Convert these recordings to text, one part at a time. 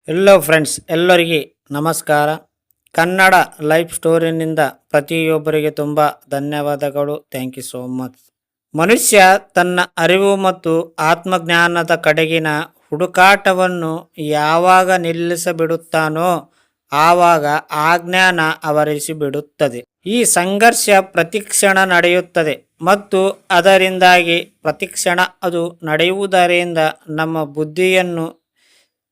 ಎಲ್ಲೋ friends ಎಲ್ಲರಿಗೆ ನಮಸ್ಕಾರ. Kannada life ಸ್ಟೋರಿನಿಂದ ಪ್ರತಿಯೊಬ್ಬರಿಗೆ ತುಂಬ ಧನ್ಯವಾದಗಳು. Thank you so much. ಮನುಷ್ಯ ತನ್ನ ಅರಿವು ಮತ್ತು ಆತ್ಮಜ್ಞಾನದ ಕಡೆಗಿನ ಹುಡುಕಾಟವನ್ನು ಯಾವಾಗ ನಿಲ್ಲಿಸಿಬಿಡುತ್ತಾನೋ ಆವಾಗ ಆ ಜ್ಞಾನ ಆವರಿಸಿಬಿಡುತ್ತದೆ. ಈ ಸಂಘರ್ಷ ಪ್ರತಿಕ್ಷಣ ನಡೆಯುತ್ತದೆ ಮತ್ತು ಅದರಿಂದಾಗಿ ಪ್ರತಿಕ್ಷಣ ಅದು ನಡೆಯುವುದರಿಂದ ನಮ್ಮ ಬುದ್ಧಿಯನ್ನು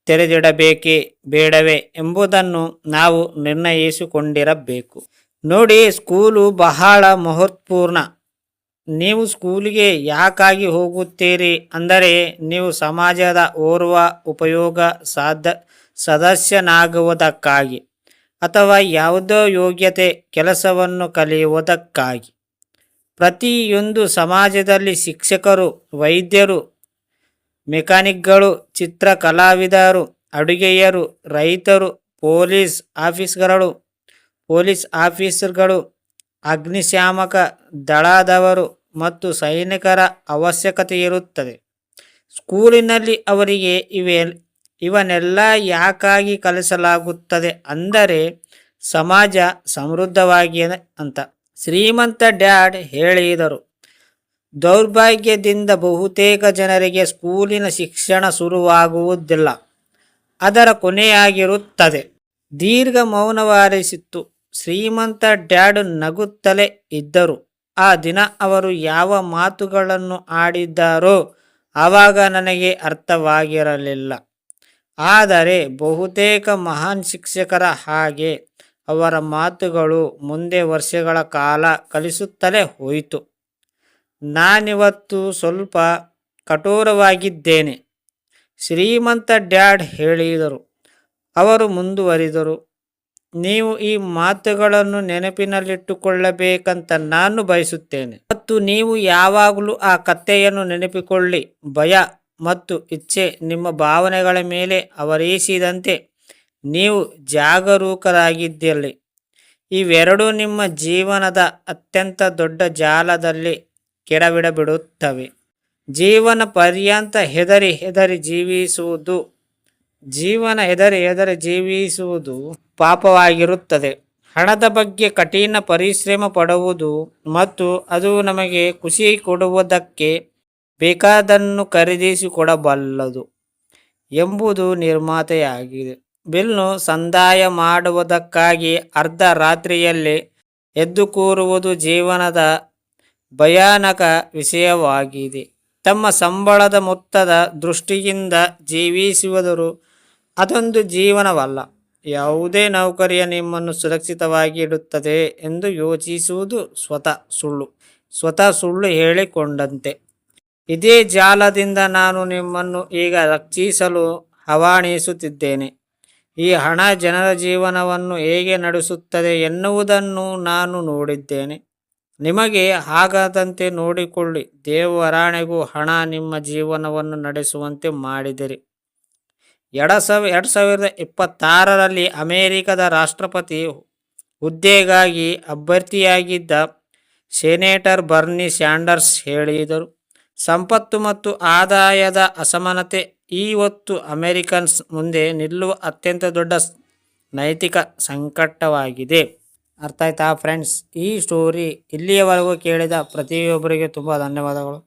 ತೆರೆದಿಡಬೇಕೇ ಬೇಡವೇ ಎಂಬುದನ್ನು ನಾವು ನಿರ್ಣಯಿಸಿಕೊಂಡಿರಬೇಕು. ನೋಡಿ, ಸ್ಕೂಲು ಬಹಳ ಮಹತ್ವಪೂರ್ಣ. ನೀವು ಸ್ಕೂಲಿಗೆ ಯಾಕಾಗಿ ಹೋಗುತ್ತೀರಿ ಅಂದರೆ ನೀವು ಸಮಾಜದ ಓರ್ವ ಉಪಯೋಗ ಸದಸ್ಯನಾಗುವುದಕ್ಕಾಗಿ ಅಥವಾ ಯಾವುದೋ ಯೋಗ್ಯತೆ ಕೆಲಸವನ್ನು ಕಲಿಯುವುದಕ್ಕಾಗಿ. ಪ್ರತಿಯೊಂದು ಸಮಾಜದಲ್ಲಿ ಶಿಕ್ಷಕರು, ವೈದ್ಯರು, ಮೆಕ್ಯಾನಿಕ್ಗಳು, ಚಿತ್ರಕಲಾವಿದರು, ಅಡುಗೆಯರು, ರೈತರು, ಪೊಲೀಸ್ ಆಫೀಸರ್ಗಳು, ಅಗ್ನಿಶಾಮಕ ದಳದವರು ಮತ್ತು ಸೈನಿಕರ ಅವಶ್ಯಕತೆ ಇರುತ್ತದೆ. ಸ್ಕೂಲಿನಲ್ಲಿ ಅವರಿಗೆ ಇವನ್ನೆಲ್ಲ ಯಾಕಾಗಿ ಕಲಿಸಲಾಗುತ್ತದೆ ಅಂದರೆ ಸಮಾಜ ಸಮೃದ್ಧವಾಗಿದೆ ಅಂತ. ಶ್ರೀಮಂತ ಡ್ಯಾಡ್ ಹೇಳಿದರು. ದೌರ್ಭಾಗ್ಯದಿಂದ ಬಹುತೇಕ ಜನರಿಗೆ ಸ್ಕೂಲಿನ ಶಿಕ್ಷಣ ಶುರುವಾಗುವುದಿಲ್ಲ, ಅದರ ಕೊನೆಯಾಗಿರುತ್ತದೆ. ದೀರ್ಘ ಮೌನವಾರಿಸಿತ್ತು. ಶ್ರೀಮಂತ ಡ್ಯಾಡ್ ನಗುತ್ತಲೇ ಇದ್ದರು. ಆ ದಿನ ಅವರು ಯಾವ ಮಾತುಗಳನ್ನು ಆಡಿದ್ದಾರೋ ಆವಾಗ ನನಗೆ ಅರ್ಥವಾಗಿರಲಿಲ್ಲ. ಆದರೆ ಬಹುತೇಕ ಮಹಾನ್ ಶಿಕ್ಷಕರ ಹಾಗೆ ಅವರ ಮಾತುಗಳು ಮುಂದೆ ವರ್ಷಗಳ ಕಾಲ ಕಲಿಸುತ್ತಲೇ ಹೋಯಿತು. ನಾನಿವತ್ತು ಸ್ವಲ್ಪ ಕಠೋರವಾಗಿದ್ದೇನೆ, ಶ್ರೀಮಂತ ಡ್ಯಾಡ್ ಹೇಳಿದರು. ಅವರು ಮುಂದುವರಿದರು. ನೀವು ಈ ಮಾತುಗಳನ್ನು ನೆನಪಿನಲ್ಲಿಟ್ಟುಕೊಳ್ಳಬೇಕಂತ ನಾನು ಬಯಸುತ್ತೇನೆ ಮತ್ತು ನೀವು ಯಾವಾಗಲೂ ಆ ಕಥೆಯನ್ನು ನೆನಪಿಕೊಳ್ಳಿ. ಭಯ ಮತ್ತು ಇಚ್ಛೆ ನಿಮ್ಮ ಭಾವನೆಗಳ ಮೇಲೆ ಆವರಿಸಿದಂತೆ ನೀವು ಜಾಗರೂಕರಾಗಿದ್ದಲ್ಲಿ ಇವೆರಡೂ ನಿಮ್ಮ ಜೀವನದ ಅತ್ಯಂತ ದೊಡ್ಡ ಜಾಲದಲ್ಲಿ ಕೆಡವಿಡಬಿಡುತ್ತವೆ. ಜೀವನ ಪರ್ಯಂತ ಹೆದರಿ ಜೀವಿಸುವುದು ಪಾಪವಾಗಿರುತ್ತದೆ. ಹಣದ ಬಗ್ಗೆ ಕಠಿಣ ಪರಿಶ್ರಮ ಪಡುವುದು ಮತ್ತು ಅದು ನಮಗೆ ಖುಷಿ ಕೊಡುವುದಕ್ಕೆ ಬೇಕಾದನ್ನು ಖರೀದಿಸಿಕೊಡಬಲ್ಲದು ಎಂಬುದು ನಿರ್ಮಾತೆಯಾಗಿದೆ. ಬಿಲ್ಲು ಸಂದಾಯ ಮಾಡುವುದಕ್ಕಾಗಿ ಅರ್ಧ ರಾತ್ರಿಯಲ್ಲಿ ಎದ್ದು ಕೂರುವುದು ಜೀವನದ ಭಯಾನಕ ವಿಷಯವಾಗಿದೆ. ತಮ್ಮ ಸಂಬಳದ ಮೊತ್ತದ ದೃಷ್ಟಿಯಿಂದ ಜೀವಿಸುವುದು ಅದೊಂದು ಜೀವನವಲ್ಲ. ಯಾವುದೇ ನೌಕರಿಯ ನಿಮ್ಮನ್ನು ಸುರಕ್ಷಿತವಾಗಿ ಇಡುತ್ತದೆ ಎಂದು ಯೋಚಿಸುವುದು ಸ್ವತಃ ಸುಳ್ಳು ಹೇಳಿಕೊಂಡಂತೆ. ಇದೇ ಜಾಲದಿಂದ ನಾನು ನಿಮ್ಮನ್ನು ಈಗ ರಕ್ಷಿಸಲು ಆಹ್ವಾನಿಸುತ್ತಿದ್ದೇನೆ. ಈ ಹಣ ಜನರ ಜೀವನವನ್ನು ಹೇಗೆ ನಡೆಸುತ್ತದೆ ಎನ್ನುವುದನ್ನು ನಾನು ನೋಡಿದ್ದೇನೆ. ನಿಮಗೆ ಆಗದಂತೆ ನೋಡಿಕೊಳ್ಳಿ. ದೇವರಾಣೆಗೂ ಹಣ ನಿಮ್ಮ ಜೀವನವನ್ನು ನಡೆಸುವಂತೆ ಮಾಡಿದಿರಿ. 2026ರಲ್ಲಿ ಅಮೆರಿಕದ ರಾಷ್ಟ್ರಪತಿ ಹುದ್ದೆಗಾಗಿ ಅಭ್ಯರ್ಥಿಯಾಗಿದ್ದ ಸೆನೇಟರ್ ಬರ್ನಿ ಸ್ಯಾಂಡರ್ಸ್ ಹೇಳಿದರು. ಸಂಪತ್ತು ಮತ್ತು ಆದಾಯದ ಅಸಮಾನತೆ ಇವತ್ತು ಅಮೆರಿಕನ್ಸ್ ಮುಂದೆ ನಿಲ್ಲುವ ಅತ್ಯಂತ ದೊಡ್ಡ ನೈತಿಕ ಸಂಕಟವಾಗಿದೆ. ಅರ್ಥ ಆಯ್ತಾ ಫ್ರೆಂಡ್ಸ್? ಈ ಸ್ಟೋರಿ ಇಲ್ಲಿಯವರೆಗೂ ಕೇಳಿದ ಪ್ರತಿಯೊಬ್ಬರಿಗೆ ತುಂಬ ಧನ್ಯವಾದಗಳು.